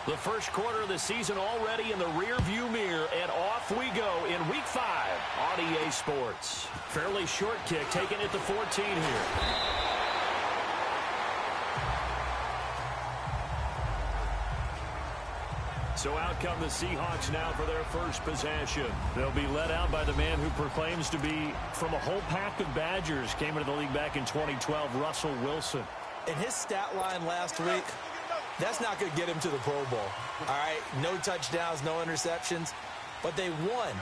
The first quarter of the season already in the rear-view mirror, and off we go in Week 5 on EA Sports. Fairly short kick, taking it to 14 here. So out come the Seahawks now for their first possession. They'll be led out by the man who proclaims to be from a whole pack of Badgers. Came into the league back in 2012, Russell Wilson. And his stat line last week, that's not going to get him to the Pro Bowl. All right, no touchdowns, no interceptions, but they won.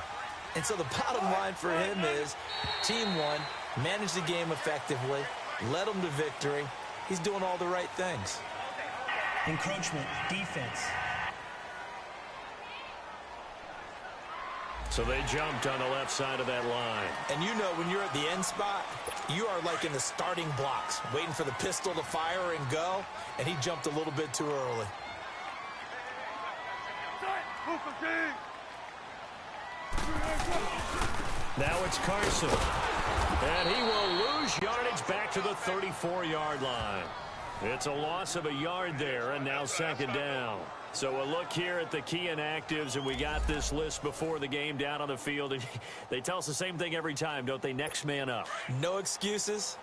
And so the bottom line for him is team won, managed the game effectively, led them to victory. He's doing all the right things. Encroachment, defense. So they jumped on the left side of that line. And you know when you're at the end spot, you are like in the starting blocks, waiting for the pistol to fire and go, and he jumped a little bit too early. Now it's Carson. And he will lose yardage back to the 34-yard line. It's a loss of a yard there, and now second down. So a look here at the key inactives, and we got this list before the game down on the field. And they tell us the same thing every time, don't they? Next man up. No excuses.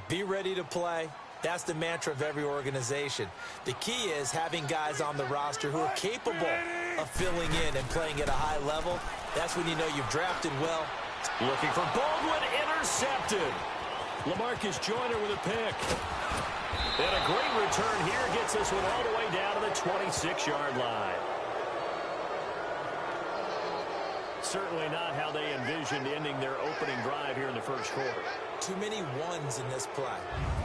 Be ready to play. That's the mantra of every organization. The key is having guys on the roster who are capable of filling in and playing at a high level. That's when you know you've drafted well. Looking for Baldwin, intercepted. LaMarcus Joyner with a pick. And a great return here gets this one all the way down to the 26-yard line. Certainly not how they envisioned ending their opening drive here in the first quarter. Too many ones in this play.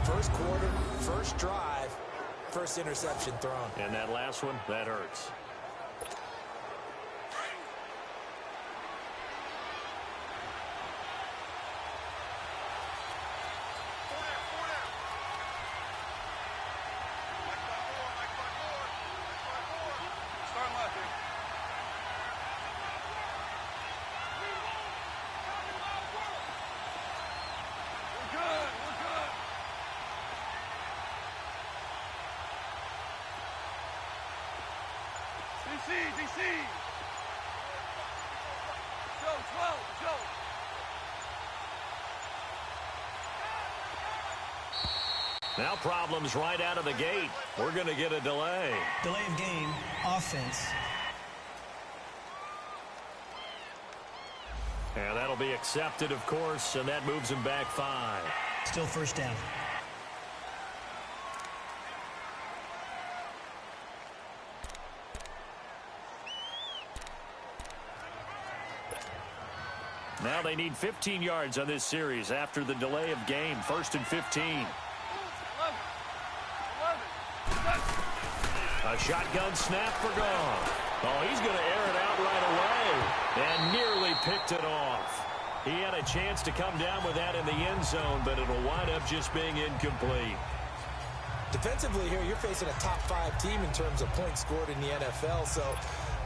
First quarter, first drive, first interception thrown. And that last one, that hurts. DC. Joe. Now problems right out of the gate. We're going to get a delay. Delay of game, offense. And that'll be accepted, of course, and that moves him back 5. Still first down. Now they need 15 yards on this series after the delay of game. 1st and 15. A shotgun snap for Goff. Oh, he's going to air it out right away. And nearly picked it off. He had a chance to come down with that in the end zone, but it'll wind up just being incomplete. Defensively here, you're facing a top 5 team in terms of points scored in the NFL. So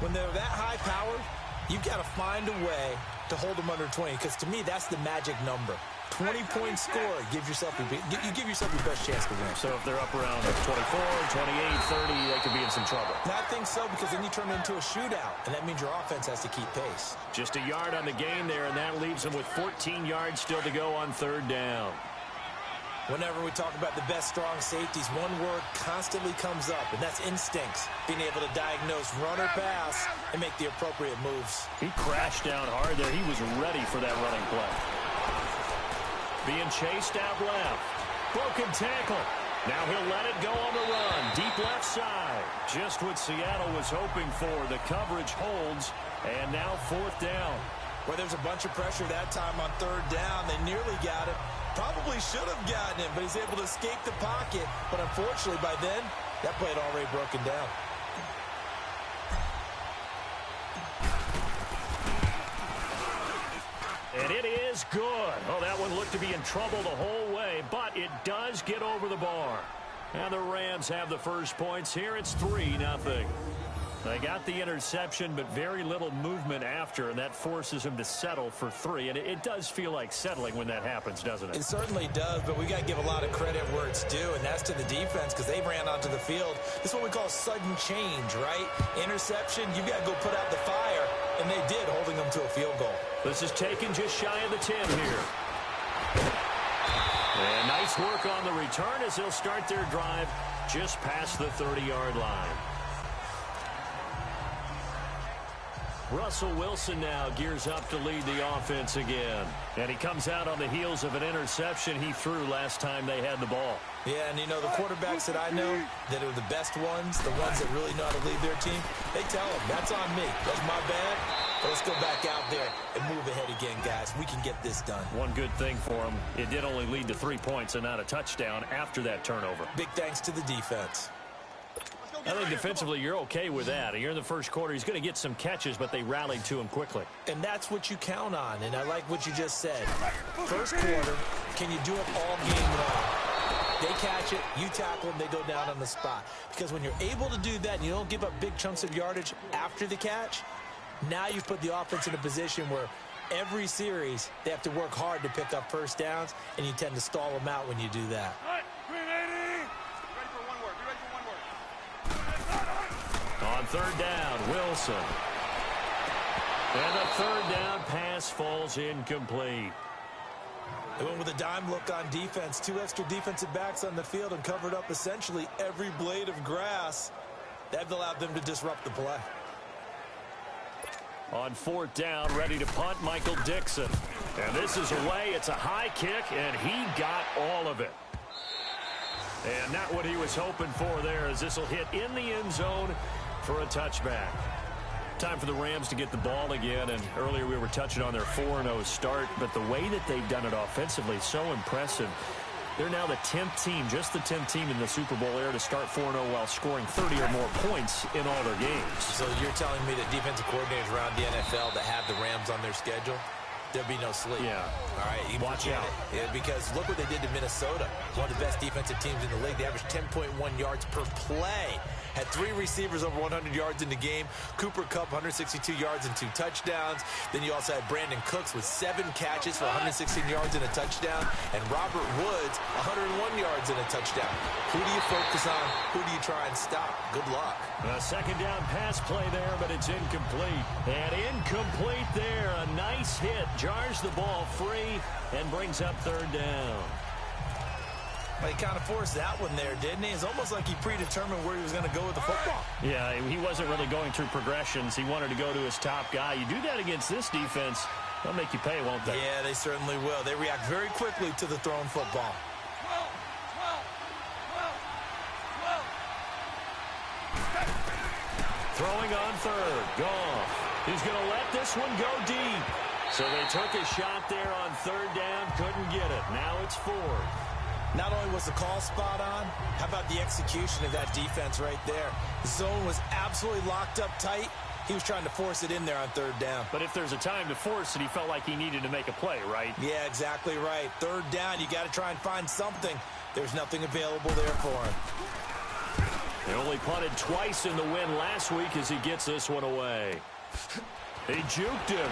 when they're that high powered, you've got to find a way to hold them under 20, because to me, that's the magic number. 20-point score, you give yourself your best chance to win. So if they're up around 24, 28, 30, they could be in some trouble. And I think so, because then you turn it into a shootout, and that means your offense has to keep pace. Just a yard on the gain there, and that leaves them with 14 yards still to go on 3rd down. Whenever we talk about the best strong safeties, one word constantly comes up, and that's instincts. Being able to diagnose run or pass and make the appropriate moves. He crashed down hard there. He was ready for that running play. Being chased out left. Broken tackle. Now he'll let it go on the run. Deep left side. Just what Seattle was hoping for. The coverage holds, and now 4th down. Well, there's a bunch of pressure that time on 3rd down. They nearly got it. Probably should have gotten him, but he's able to escape the pocket. But unfortunately, by then, that play had already broken down. And it is good. Oh, that one looked to be in trouble the whole way, but it does get over the bar. And the Rams have the first points here. It's 3-0. They got the interception, but very little movement after, and that forces him to settle for 3. And it does feel like settling when that happens, doesn't it? It certainly does, but we got to give a lot of credit where it's due, and that's to the defense because they ran onto the field. This is what we call sudden change, right? Interception, you got to go put out the fire, and they did, holding them to a field goal. This is taken just shy of the 10 here. And nice work on the return as they'll start their drive just past the 30-yard line. Russell Wilson now gears up to lead the offense again. And he comes out on the heels of an interception he threw last time they had the ball. Yeah, and you know, the quarterbacks that I know that are the best ones, the ones that really know how to lead their team, they tell them, that's on me. That's my bad. But let's go back out there and move ahead again, guys. We can get this done. One good thing for him, it did only lead to 3 points and not a touchdown after that turnover. Big thanks to the defense. I think defensively you're okay with that. Here in the first quarter, he's going to get some catches, but they rallied to him quickly. And that's what you count on, and I like what you just said. First quarter, can you do it all game long? They catch it, you tackle them, they go down on the spot. Because when you're able to do that and you don't give up big chunks of yardage after the catch, now you put the offense in a position where every series they have to work hard to pick up first downs, and you tend to stall them out when you do that. On third down, Wilson. And the third down pass falls incomplete. They went with a dime look on defense. 2 extra defensive backs on the field and covered up essentially every blade of grass. That allowed them to disrupt the play. On fourth down, ready to punt, Michael Dixon. And this is away. It's a high kick, and he got all of it. And not what he was hoping for there, as this will hit in the end zone for a touchback. Time for the Rams to get the ball again, and earlier we were touching on their 4-0 start, but the way that they've done it offensively is so impressive. They're now the 10th team, just the 10th team in the Super Bowl era to start 4-0 while scoring 30 or more points in all their games. So you're telling me that defensive coordinators around the NFL that have the Rams on their schedule, there'll be no sleep. Yeah. All right, watch out. Yeah, because look what they did to Minnesota, one of the best defensive teams in the league. They averaged 10.1 yards per play. Had 3 receivers over 100 yards in the game. Cooper Kupp, 162 yards and 2 touchdowns. Then you also had Brandon Cooks with 7 catches for 116 yards and a touchdown. And Robert Woods, 101 yards and a touchdown. Who do you focus on? Who do you try and stop? Good luck. A second down pass play there, but it's incomplete. And incomplete there. A nice hit. Jars the ball free and brings up third down. Well, he kind of forced that one there, didn't he? It's almost like he predetermined where he was going to go with the football. Yeah, he wasn't really going through progressions. He wanted to go to his top guy. You do that against this defense, they'll make you pay, won't they? Yeah, they certainly will. They react very quickly to the thrown football. 12. Throwing on third. Goff. He's going to let this one go deep. So they took a shot there on third down. Couldn't get it. Now it's fourth. Not only was the call spot on, how about the execution of that defense right there? The zone was absolutely locked up tight. He was trying to force it in there on third down. But if there's a time to force it, he felt like he needed to make a play, right? Yeah, exactly right. Third down, you got to try and find something. There's nothing available there for him. They only punted twice in the win last week as he gets this one away. He juked him.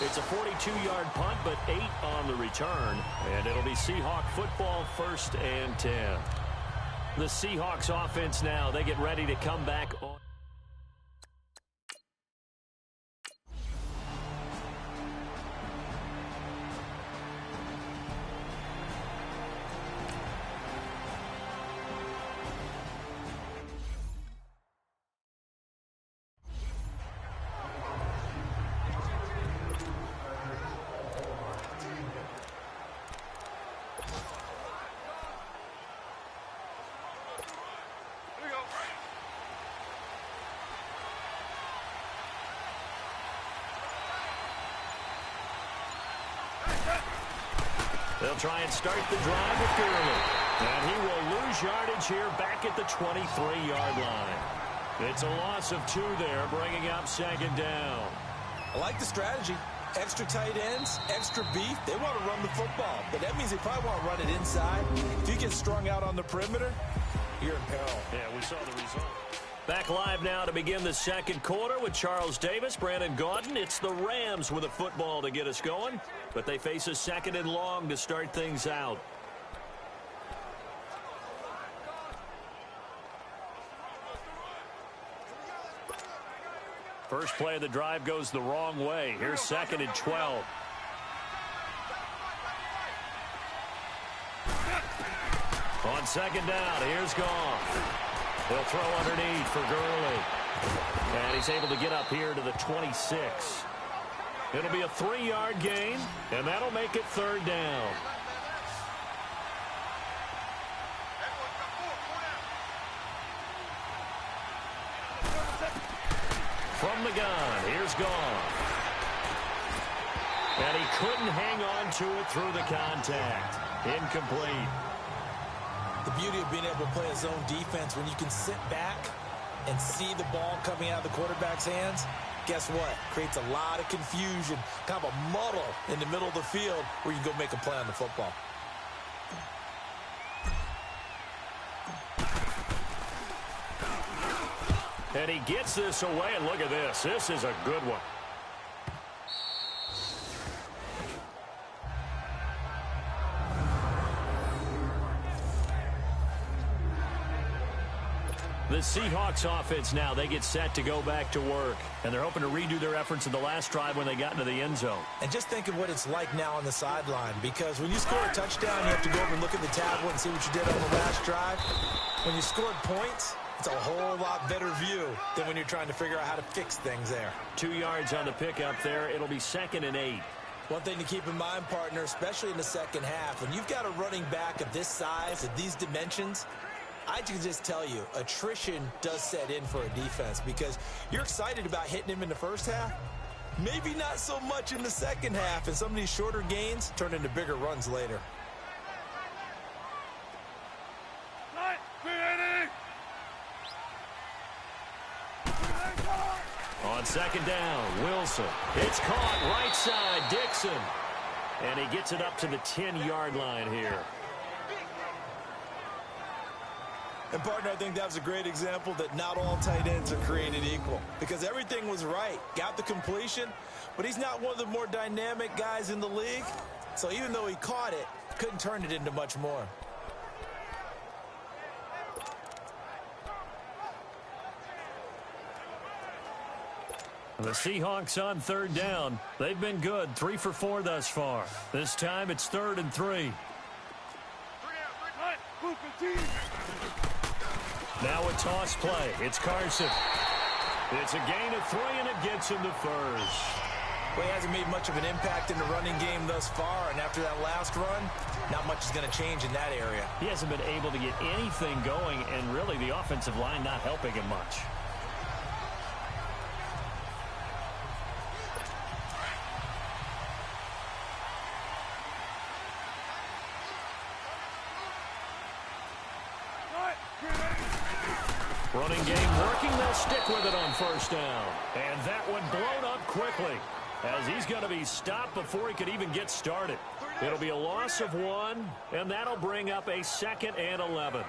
It's a 42-yard punt, but 8 on the return. And it'll be Seahawk football, 1st and 10. The Seahawks offense now, they get ready to come back on. They'll try and start the drive with Gurley. And he will lose yardage here back at the 23-yard line. It's a loss of 2 there, bringing up 2nd down. I like the strategy. Extra tight ends, extra beef. They want to run the football, but that means they probably want to run it inside. If you get strung out on the perimeter, you're in peril. Yeah, we saw the result. Back live now to begin the second quarter with Charles Davis, Brandon Gaudin. It's the Rams with a football to get us going, but they face a second and long to start things out. First play of the drive goes the wrong way. Here's second and 12. On second down, here's Goff. He'll throw underneath for Gurley. And he's able to get up here to the 26. It'll be a 3-yard gain, and that'll make it third down. From the gun, here's Goff. And he couldn't hang on to it through the contact. Incomplete. The beauty of being able to play a zone defense, when you can sit back and see the ball coming out of the quarterback's hands, guess what? Creates a lot of confusion, kind of a muddle in the middle of the field where you can go make a play on the football. And he gets this away, and look at this. This is a good one. The Seahawks offense now, they get set to go back to work. And they're hoping to redo their efforts in the last drive when they got into the end zone. And just think of what it's like now on the sideline, because when you score a touchdown, you have to go over and look at the tablet and see what you did on the last drive. When you scored points, it's a whole lot better view than when you're trying to figure out how to fix things there. 2 yards on the pickup there. It'll be second and 8. One thing to keep in mind, partner, especially in the second half, when you've got a running back of this size, of these dimensions, I can just tell you, attrition does set in for a defense, because you're excited about hitting him in the first half. Maybe not so much in the second half, and some of these shorter gains turn into bigger runs later. On second down, Wilson. It's caught right side, Dixon. And he gets it up to the 10-yard line here. And, partner, I think that was a great example that not all tight ends are created equal, because everything was right. Got the completion, but he's not one of the more dynamic guys in the league. So even though he caught it, couldn't turn it into much more. The Seahawks on third down. They've been good, 3 for 4 thus far. This time it's 3rd and 3. Now a toss play. It's Carson. It's a gain of 3, and it gets him to first. Well, he hasn't made much of an impact in the running game thus far, and after that last run, not much is going to change in that area. He hasn't been able to get anything going, and really the offensive line not helping him much. Running game working. They'll stick with it on first down. And that one blown up quickly, as he's going to be stopped before he could even get started. It'll be a loss of 1, and that'll bring up a 2nd and 11.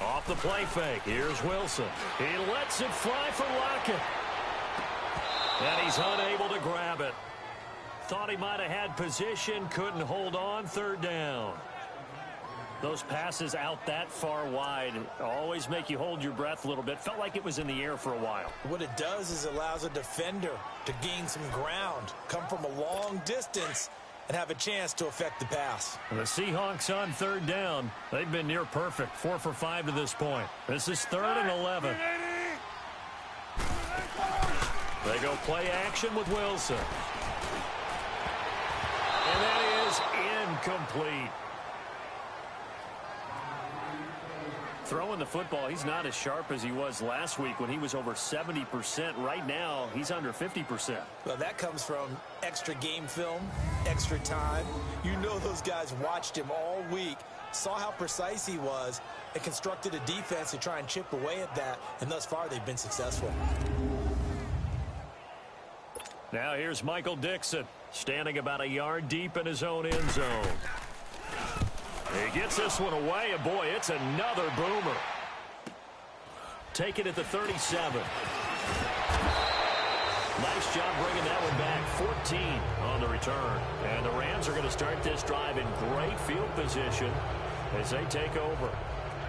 Off the play fake. Here's Wilson. He lets it fly for Lockett. And he's unable to grab it. Thought he might have had position. Couldn't hold on. 3rd down. Those passes out that far wide always make you hold your breath a little bit. Felt like it was in the air for a while. What it does is it allows a defender to gain some ground, come from a long distance, and have a chance to affect the pass. The Seahawks on 3rd down. They've been near perfect. 4 for 5 to this point. This is 3rd and 11. They go play action with Wilson. And that is incomplete. Throwing the football, he's not as sharp as he was last week when he was over 70%. Right now, he's under 50%. Well, that comes from extra game film, extra time. You know those guys watched him all week saw how precise he was, and constructed a defense to try and chip away at that, and thus far they've been successful. Now here's Michael Dixon, standing about a yard deep in his own end zone. He gets this one away, and boy, it's another boomer. Take it at the 37. Nice job bringing that one back. 14 on the return. And the Rams are going to start this drive in great field position as they take over.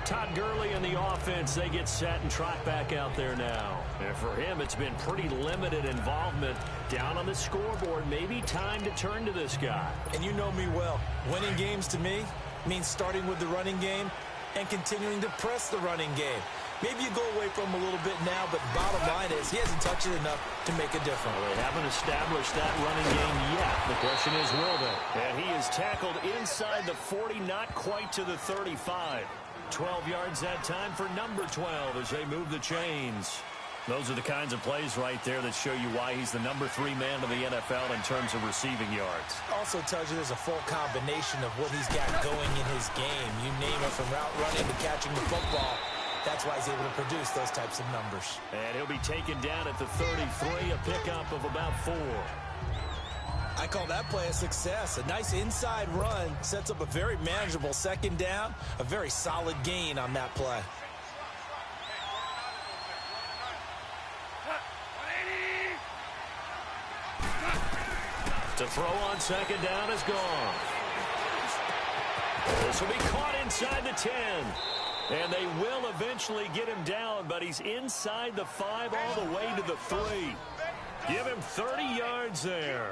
Todd Gurley and the offense, they get set and trot back out there now. And for him, it's been pretty limited involvement down on the scoreboard. Maybe time to turn to this guy. And you know me well. Winning games to me means starting with the running game and continuing to press the running game. Maybe you go away from him a little bit now, but bottom line is he hasn't touched it enough to make a difference. Well, they haven't established that running game yet. The question is, will they? And he is tackled inside the 40, not quite to the 35. 12 yards that time for number 12 as they move the chains. Those are the kinds of plays right there that show you why he's the number 3 man of the NFL in terms of receiving yards. Also tells you there's a full combination of what he's got going in his game. You name it, from route running to catching the football. That's why he's able to produce those types of numbers. And he'll be taken down at the 33, a pickup of about 4. I call that play a success. A nice inside run sets up a very manageable second down, a very solid gain on that play. To throw on second down is gone. This will be caught inside the 10. And they will eventually get him down, but he's inside the 5 all the way to the 3. Give him 30 yards there.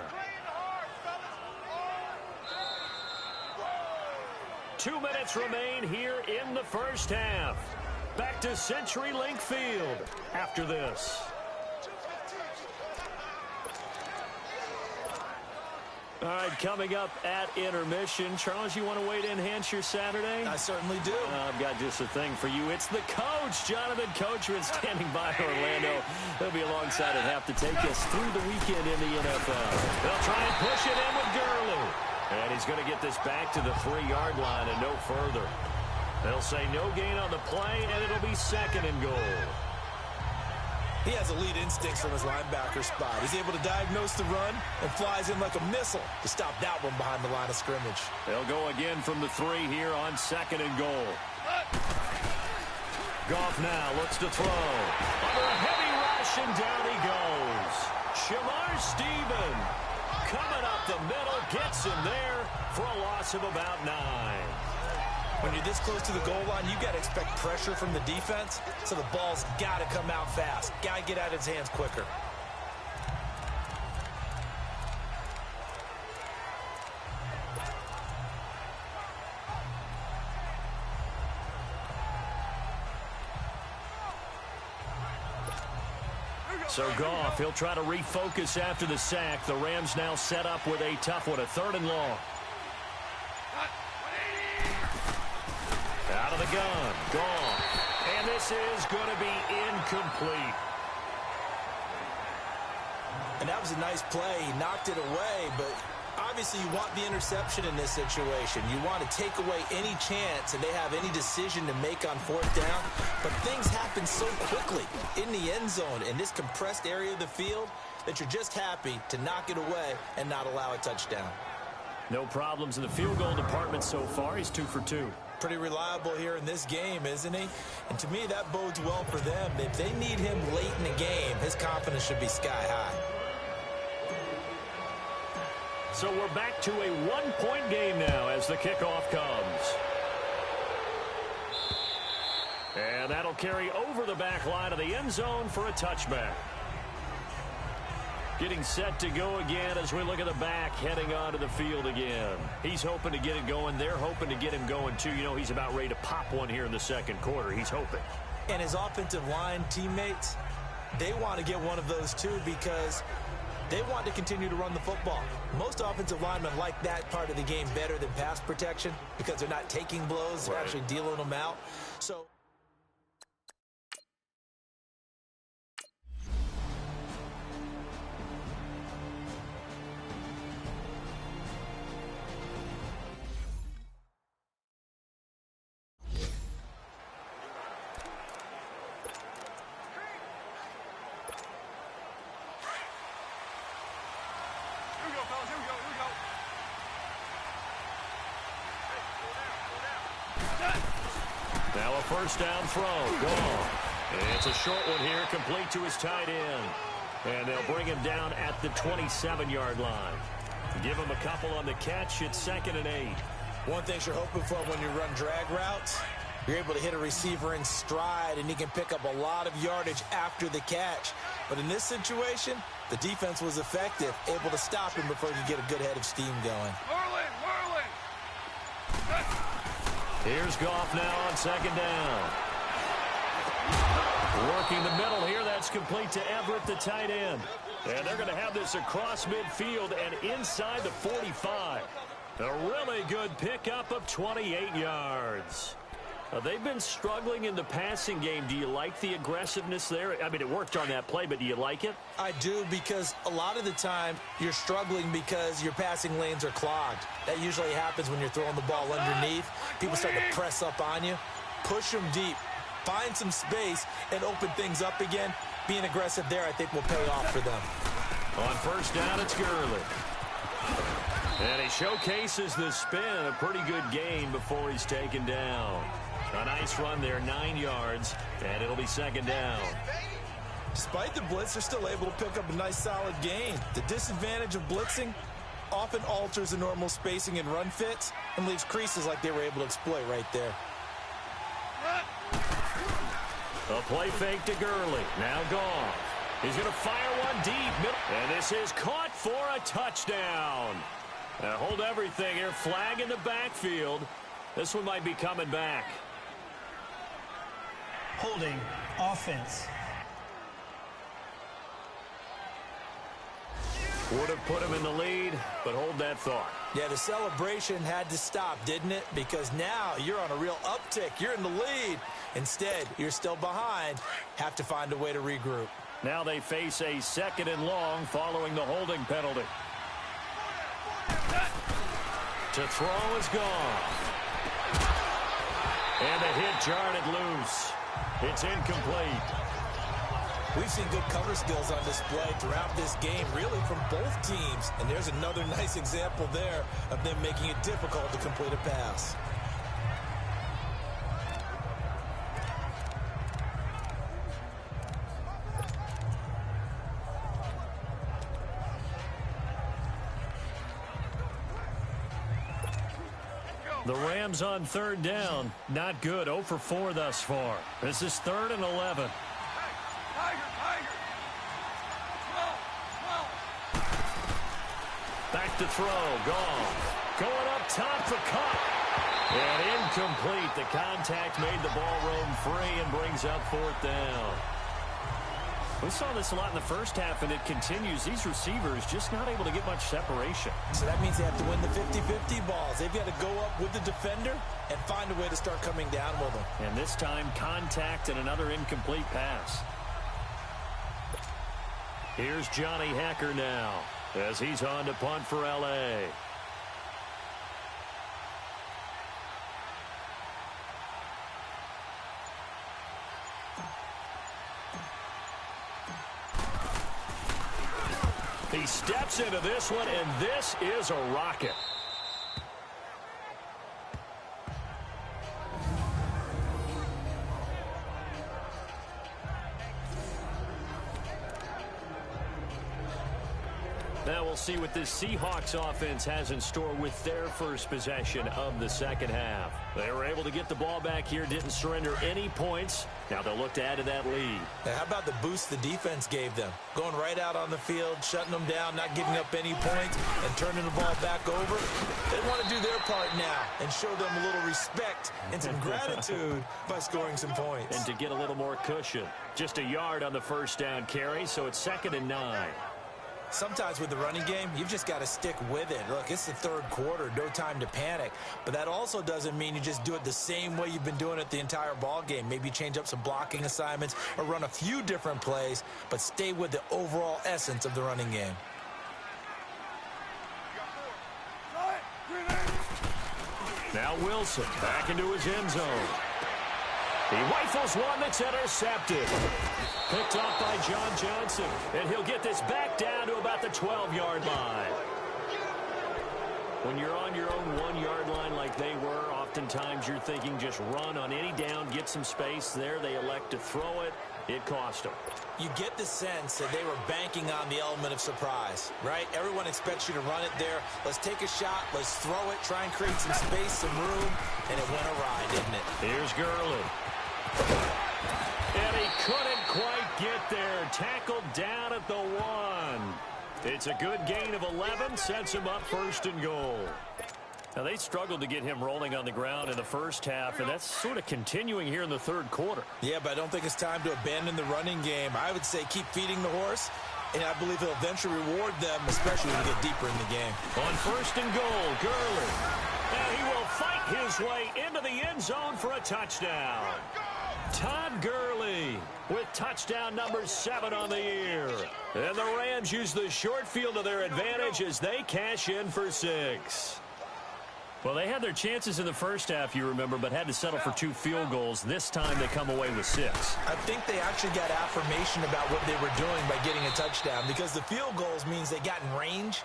2 minutes remain here in the first half. Back to CenturyLink Field after this. All right, coming up at intermission. Charles, you want to wait to enhance your Saturday? I certainly do. I've got just a thing for you. It's the coach, Jonathan Coachman, standing by Orlando. He'll be alongside at half to take us through the weekend in the NFL. They'll try and push it in with Gurley. And he's going to get this back to the 3-yard line and no further. They'll say no gain on the play, and it'll be second and goal. He has elite instincts from his linebacker spot. He's able to diagnose the run and flies in like a missile to stop that one behind the line of scrimmage. They'll go again from the 3 here on second and goal. Goff now looks to throw. Under a heavy rush, and down he goes. Shamar Stephen coming up the middle, gets him there for a loss of about 9. When you're this close to the goal line, you got to expect pressure from the defense, so the ball's got to come out fast. Got to get out of his hands quicker. So Goff, he'll try to refocus after the sack. The Rams now set up with a tough one, a 3rd and long. Out of the gun, gone. And this is going to be incomplete. And that was a nice play. He knocked it away, but obviously you want the interception in this situation. You want to take away any chance and they have any decision to make on 4th down. But things happen so quickly in the end zone in this compressed area of the field that you're just happy to knock it away and not allow a touchdown. No problems in the field goal department so far. He's 2 for 2. Pretty reliable here in this game, isn't he? And to me, that bodes well for them. If they need him late in the game, his confidence should be sky high. So we're back to a 1-point game now as the kickoff comes. And that'll carry over the back line of the end zone for a touchback. Getting set to go again as we look at the back, heading onto the field again. He's hoping to get it going. They're hoping to get him going, too. You know, he's about ready to pop one here in the second quarter. He's hoping. And his offensive line teammates, they want to get one of those, too, because they want to continue to run the football. Most offensive linemen like that part of the game better than pass protection because they're not taking blows. They're actually dealing them out. So Now a first down throw. Gone. It's a short one here, complete to his tight end. And they'll bring him down at the 27-yard line. Give him a couple on the catch. It's 2nd and 8. One thing you're hoping for when you run drag routes, you're able to hit a receiver in stride, and he can pick up a lot of yardage after the catch. But in this situation, the defense was effective, able to stop him before he could get a good head of steam going. Whirling. Here's Goff now on 2nd down. Working the middle here. That's complete to Everett, the tight end. And they're going to have this across midfield and inside the 45. A really good pickup of 28 yards. They've been struggling in the passing game. Do you like the aggressiveness there? I mean, it worked on that play, but do you like it? I do, because a lot of the time you're struggling because your passing lanes are clogged. That usually happens when you're throwing the ball underneath. People start to press up on you. Push them deep. Find some space and open things up again. Being aggressive there, I think, will pay off for them. On first down, it's Gurley. And he showcases the spin. A pretty good gain before he's taken down. A nice run there, 9 yards, and it'll be 2nd down. Despite the blitz, they're still able to pick up a nice, solid gain. The disadvantage of blitzing often alters the normal spacing and run fits and leaves creases like they were able to exploit right there. A play fake to Gurley. Now gone. He's going to fire one deep. And this is caught for a touchdown. Now hold everything here. Flag in the backfield. This one might be coming back. Holding offense. Would have put him in the lead, but hold that thought. Yeah, the celebration had to stop, didn't it? Because now you're on a real uptick. You're in the lead. Instead, you're still behind. Have to find a way to regroup. Now they face a 2nd and long following the holding penalty. To throw is gone. And a hit jarred it loose. It's incomplete. We've seen good cover skills on display throughout this game, really from both teams. And there's another nice example there of them making it difficult to complete a pass. The Rams on 3rd down. Not good. 0 for 4 thus far. This is 3rd and 11. Tiger. 12. Back to throw. Gone. Going up top for Kupp. And incomplete. The contact made the ball roam free and brings up 4th down. We saw this a lot in the first half, and it continues. These receivers just not able to get much separation. So that means they have to win the 50-50 balls. They've got to go up with the defender and find a way to start coming down with them. And this time, contact and another incomplete pass. Here's Johnny Hekker now as he's on to punt for L.A. He steps into this one, and this is a rocket. Now we'll see what this Seahawks offense has in store with their first possession of the 2nd half. They were able to get the ball back here, didn't surrender any points. Now they'll look to add to that lead. Now, how about the boost the defense gave them? Going right out on the field, shutting them down, not giving up any points, and turning the ball back over. They want to do their part now and show them a little respect and some gratitude by scoring some points. And to get a little more cushion. Just a yard on the first down carry, so it's 2nd and 9. Sometimes with the running game, you've just got to stick with it. Look, it's the 3rd quarter, no time to panic. But that also doesn't mean you just do it the same way you've been doing it the entire ball game. Maybe change up some blocking assignments or run a few different plays, but stay with the overall essence of the running game. Now Wilson back into his end zone. He rifles one that's intercepted. Picked off by John Johnson. And he'll get this back down to about the 12-yard line. When you're on your own 1-yard line like they were, oftentimes you're thinking just run on any down, get some space. There they elect to throw it. It cost them. You get the sense that they were banking on the element of surprise, right? Everyone expects you to run it there. Let's take a shot. Let's throw it. Try and create some space, some room. And it went awry, didn't it? Here's Gurley. And he couldn't quite get there. Tackled down at the 1. It's a good gain of 11. Sets him up 1st and goal. Now, they struggled to get him rolling on the ground in the first half, and that's sort of continuing here in the third quarter. Yeah, but I don't think it's time to abandon the running game. I would say keep feeding the horse, and I believe he'll eventually reward them, especially when we get deeper in the game. On 1st and goal, Gurley. And he will fight his way into the end zone for a touchdown. Todd Gurley with touchdown number 7 on the year. And the Rams use the short field to their advantage as they cash in for 6. Well, they had their chances in the first half, you remember, but had to settle for 2 field goals. This time they come away with 6. I think they actually got affirmation about what they were doing by getting a touchdown, because the field goals means they got in range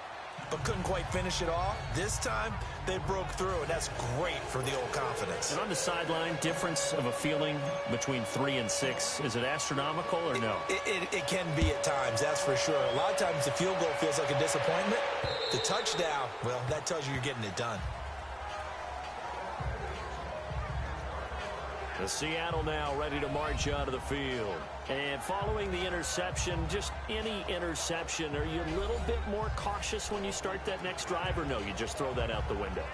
but couldn't quite finish it off. This time they broke through, and that's great for the old confidence. And on the sideline, difference of a feeling between 3 and 6, is it astronomical or no? It can be at times, that's for sure. A lot of times the field goal feels like a disappointment. The touchdown, well, that tells you you're getting it done. The Seattle now ready to march out of the field. And following the interception, just any interception, are you a little bit more cautious when you start that next drive, or no, you just throw that out the window?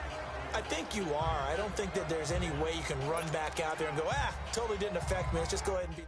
I think you are. I don't think that there's any way you can run back out there and go, totally didn't affect me. Let's just go ahead and be...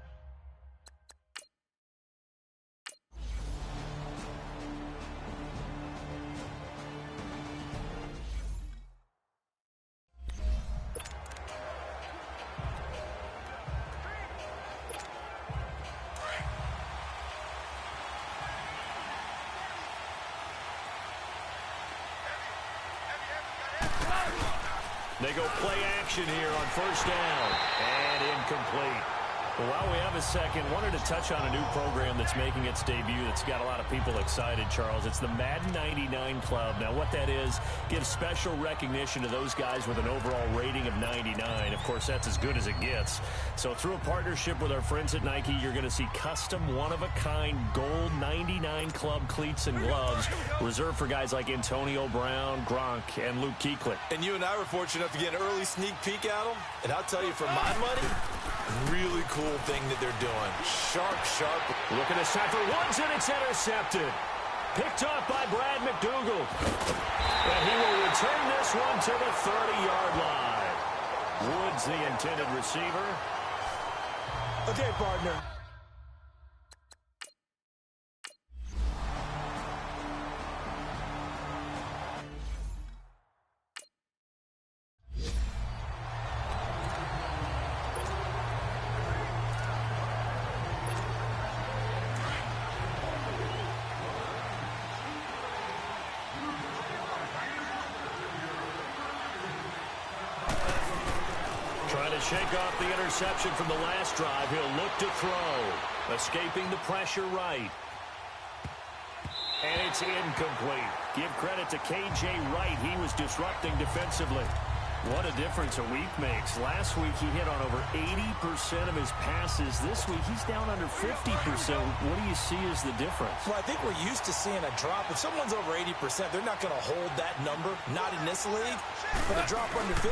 They go play action here on 1st down. And incomplete. Well, while we have a second, wanted to touch on a new program that's making its debut that's got a lot of people excited, Charles. It's the Madden 99 Club. Now, what that is, gives special recognition to those guys with an overall rating of 99. Of course, that's as good as it gets. So through a partnership with our friends at Nike, you're going to see custom, one-of-a-kind gold 99 Club cleats and gloves reserved for guys like Antonio Brown, Gronk, and Luke Kuechly. And you and I were fortunate enough to get an early sneak peek at them. And I'll tell you, for my money, really cool thing that they're doing. Sharp. Looking to set for Woods, and it's intercepted. Picked off by Brad McDougal. And he will return this one to the 30-yard line. Woods, the intended receiver. Okay, partner. Trying to shake off the interception from the last drive. He'll look to throw. Escaping the pressure right. And it's incomplete. Give credit to K.J. Wright. He was disrupting defensively. What a difference a week makes. Last week he hit on over 80% of his passes. This week he's down under 50%. What do you see as the difference? Well, I think we're used to seeing a drop. If someone's over 80%, they're not going to hold that number. Not in this league. But a drop under 50%,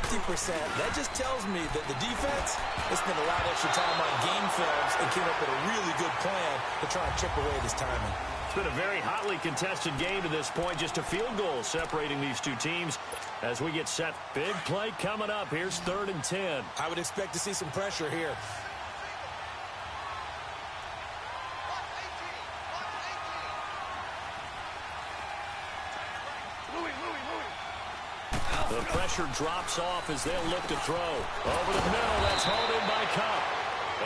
that just tells me that the defense has spent a lot of extra time on game films and came up with a really good plan to try and chip away at his timing. It's been a very hotly contested game to this point. Just a field goal separating these two teams as we get set. Big play coming up. Here's 3rd and 10. I would expect to see some pressure here. The pressure drops off as they'll look to throw. Over the middle, that's hauled in by Kupp.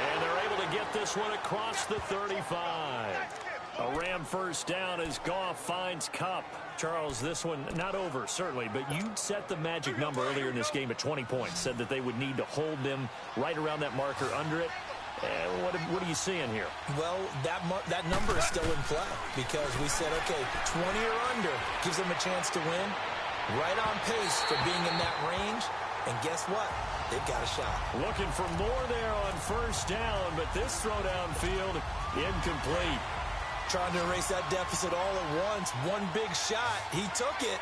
And they're able to get this one across the 35. A Ram first down as Goff finds Kupp. Charles, this one not over, certainly, but you set the magic number earlier in this game at 20 points. Said that they would need to hold them right around that marker under it. What are you seeing here? Well, that number is still in play because we said, okay, 20 or under gives them a chance to win. Right on pace for being in that range. And guess what? They've got a shot. Looking for more there on first down, but this throw downfield, incomplete. Trying to erase that deficit all at once. One big shot. He took it.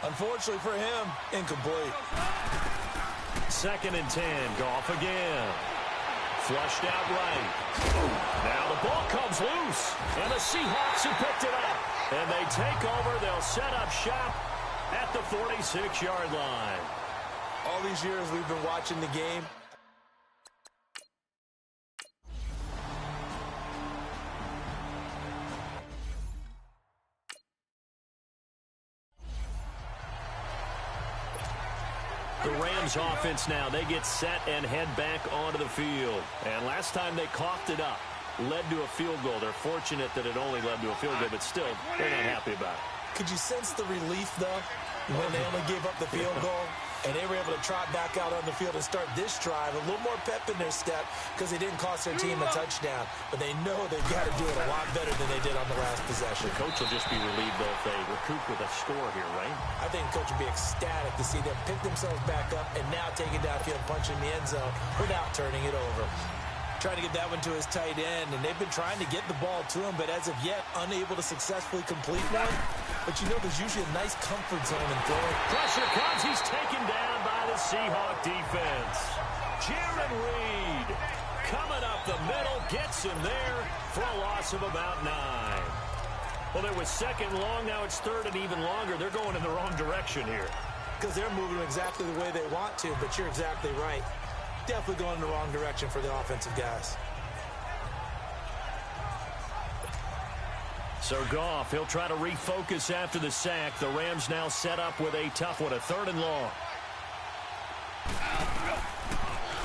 Unfortunately for him, incomplete. 2nd and 10. Goff again. Flushed out right. Now the ball comes loose. And the Seahawks have picked it up. And they take over. They'll set up shop at the 46-yard line. All these years we've been watching the game. The Rams offense now, they get set and head back onto the field. And last time they coughed it up, led to a field goal. They're fortunate that it only led to a field goal, but still, they're not happy about it. Could you sense the relief, though, when they only gave up the field goal? And they were able to trot back out on the field and start this drive. A little more pep in their step because they didn't cost their team a touchdown. But they know they've got to do it a lot better than they did on the last possession. The coach will just be relieved, though, if they recoup with a score here, right? I think the coach will be ecstatic to see them pick themselves back up and now take it downfield, punching the end zone without turning it over. Trying to get that one to his tight end, and they've been trying to get the ball to him, but as of yet, unable to successfully complete one. But you know there's usually a nice comfort zone in throwing. Pressure comes. He's taken down by the Seahawk defense. Jaron Reed coming up the middle, gets him there for a loss of about 9. Well, it was 2nd long. Now it's 3rd and even longer. They're going in the wrong direction here. Because they're moving exactly the way they want to, but you're exactly right. Definitely going in the wrong direction for the offensive guys. So Goff, he'll try to refocus after the sack. The Rams now set up with a tough one, a 3rd and long.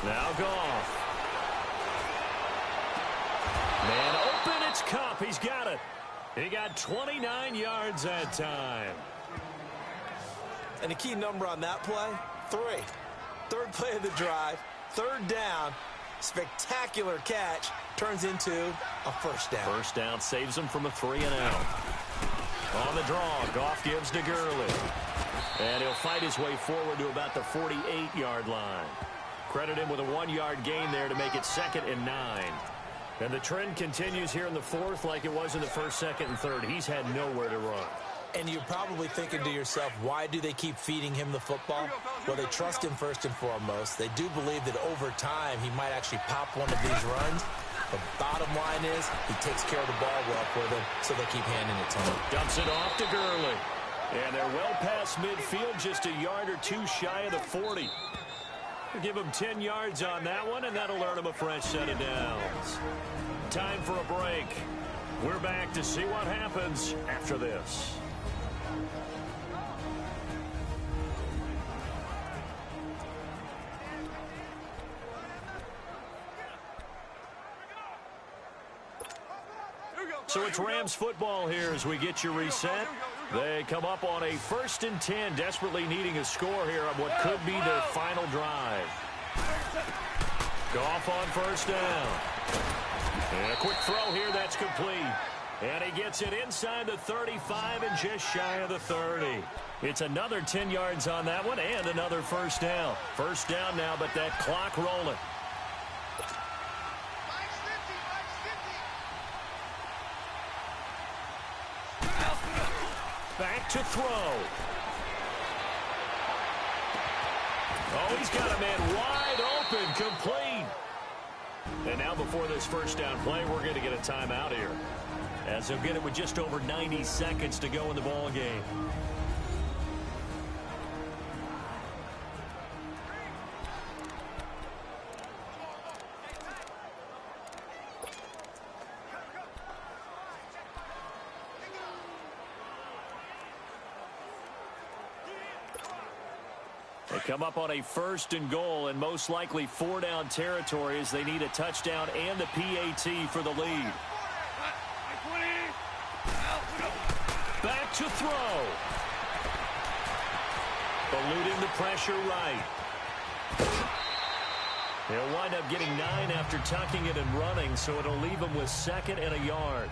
Now Goff. Man open, it's Kupp. He's got it. He got 29 yards that time. And the key number on that play, 3. 3rd play of the drive. 3rd down, spectacular catch, turns into a 1st down. 1st down saves him from a 3-and-out. On the draw, Goff gives to Gurley. And he'll fight his way forward to about the 48-yard line. Credit him with a 1-yard gain there to make it 2nd and 9. And the trend continues here in the 4th like it was in the 1st, 2nd, and 3rd. He's had nowhere to run. And you're probably thinking to yourself, why do they keep feeding him the football? Well, they trust him first and foremost. They do believe that over time he might actually pop one of these runs. The bottom line is he takes care of the ball well for them, so they keep handing it to him. Dumps it off to Gurley. And they're well past midfield, just a yard or two shy of the 40. Give him 10 yards on that one, and that'll earn him a fresh set of downs. Time for a break. We're back to see what happens after this. So it's Rams football here as we get you reset. They come up on a 1st and 10, desperately needing a score here on what could be their final drive. Goff on 1st down. And a quick throw here that's complete. And he gets it inside the 35 and just shy of the 30. It's another 10 yards on that one and another 1st down. 1st down now, but that clock rolling. Back to throw. Oh, he's got a man wide open, complete. And now before this 1st down play, we're going to get a timeout here, as they'll get it with just over 90 seconds to go in the ball game. They come up on a 1st and goal, and most likely 4-down territory as they need a touchdown and the PAT for the lead. Back to throw. Eluding the pressure right. He'll wind up getting 9 after tucking it and running, so it'll leave him with 2nd and a yard.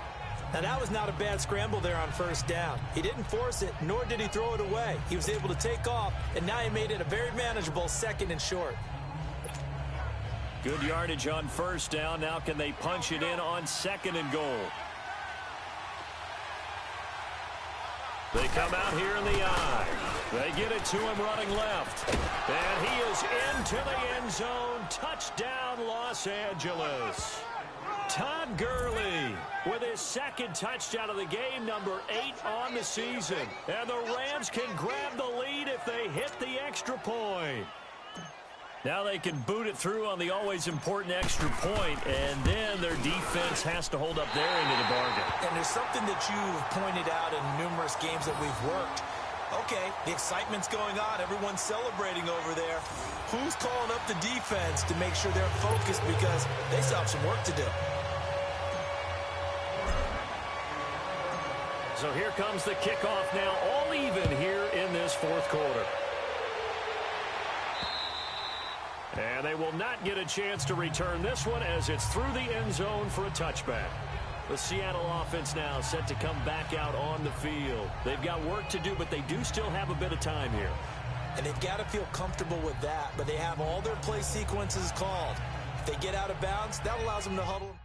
Now, that was not a bad scramble there on first down. He didn't force it, nor did he throw it away. He was able to take off, and now he made it a very manageable 2nd and short. Good yardage on first down. Now can they punch it in on 2nd and goal? They come out here in the eye. They get it to him running left. And he is into the end zone. Touchdown, Los Angeles. Todd Gurley with his 2nd touchdown of the game, number 8 on the season. And the Rams can grab the lead if they hit the extra point. Now they can boot it through on the always important extra point, and then their defense has to hold up their end of the bargain. And there's something that you've pointed out in numerous games that we've worked. Okay, the excitement's going on. Everyone's celebrating over there. Who's calling up the defense to make sure they're focused because they still have some work to do? So here comes the kickoff now, all even here in this 4th quarter. And they will not get a chance to return this one as it's through the end zone for a touchback. The Seattle offense now set to come back out on the field. They've got work to do, but they do still have a bit of time here. And they've got to feel comfortable with that, but they have all their play sequences called. If they get out of bounds, that allows them to huddle.